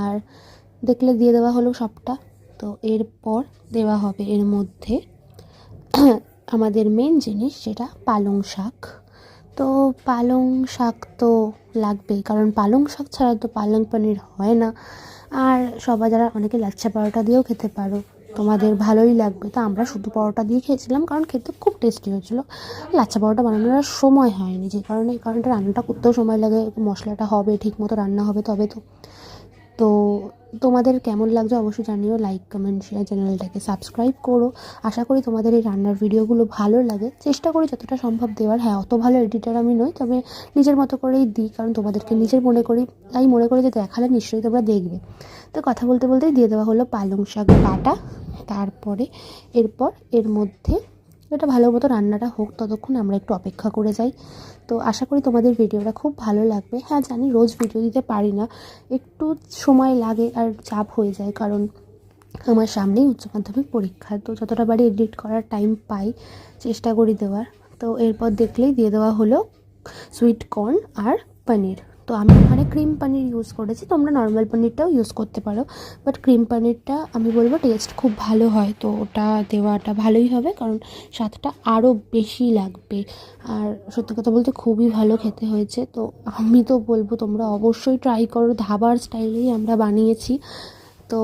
আর দেখলে দিয়ে দেওয়া হলো সবটা। তো এরপর দেওয়া হবে এর মধ্যে আমাদের মেন জিনিস, যেটা পালং শাক। তো পালং শাক তো লাগবেই, কারণ পালং শাক ছাড়া তো পালং পনির হয় না। আর সবাই যারা অনেকে লাচ্ছা পরোটা দিয়েও খেতে পারো, তোমাদের ভালোই লাগবে। তো আমরা শুধু পরোটা দিয়ে খেয়েছিলাম, কারণ খেতে খুব টেস্টি হয়েছিলো। লাচ্ছা পরোটা বানানোর আর সময় হয়নি, যে কারণে এই কারণটা রান্নাটা করতেও সময় লাগে, মশলাটা হবে ঠিক মতো, রান্না হবে তবে তো। তো তোমাদের কেমন লাগছে অবশ্যই জানিও, লাইক কমেন্ট শেয়ার, চ্যানেলটাকে সাবস্ক্রাইব করো। আশা করি তোমাদের এই রান্নার ভিডিওগুলো ভালো লাগে, চেষ্টা করি যতটা সম্ভব দেওয়ার। হ্যাঁ, অত ভালো এডিটার আমি নই, তবে নিজের মতো করেই দিই, কারণ তোমাদেরকে নিজের মনে করি, তাই মনে করি যে দেখালে নিশ্চয়ই তোমরা দেখবে। তো কথা বলতে বলতেই দিয়ে দেওয়া হলো পালং শাক বাটা। তারপরে এরপর এর মধ্যে এটা ভালো মতো রান্নাটা হোক, ততক্ষণ আমরা একটু অপেক্ষা করে যাই। তো আশা করি তোমাদের ভিডিওটা খুব ভালো লাগবে। হ্যাঁ জানি রোজ ভিডিও দিতে পারি না, একটু সময় লাগে আর চাপ হয়ে যায়, কারণ আমার সামনেই উচ্চ মাধ্যমিক পরীক্ষা। তো যতটা বাড়ি এডিট করার টাইম পাই চেষ্টা করি দেওয়ার। তো এরপর দেখলেই দিয়ে দেওয়া হলো সুইট কর্ন আর পনির। তো আমি এখানে ক্রিম পনির ইউজ করেছি, তোমরা নর্মাল পনিরটাও ইউজ করতে পারো, বাট ক্রিম পনিরটা আমি বলবো টেস্ট খুব ভালো হয়। তো ওটা দেওয়াটা ভালোই হবে, কারণ স্বাদটা আরও বেশি লাগবে। আর সত্যি কথা বলতে খুবই ভালো খেতে হয়েছে। তো আমি তো বলবো তোমরা অবশ্যই ট্রাই করো, ধাবার স্টাইলেই আমরা বানিয়েছি। তো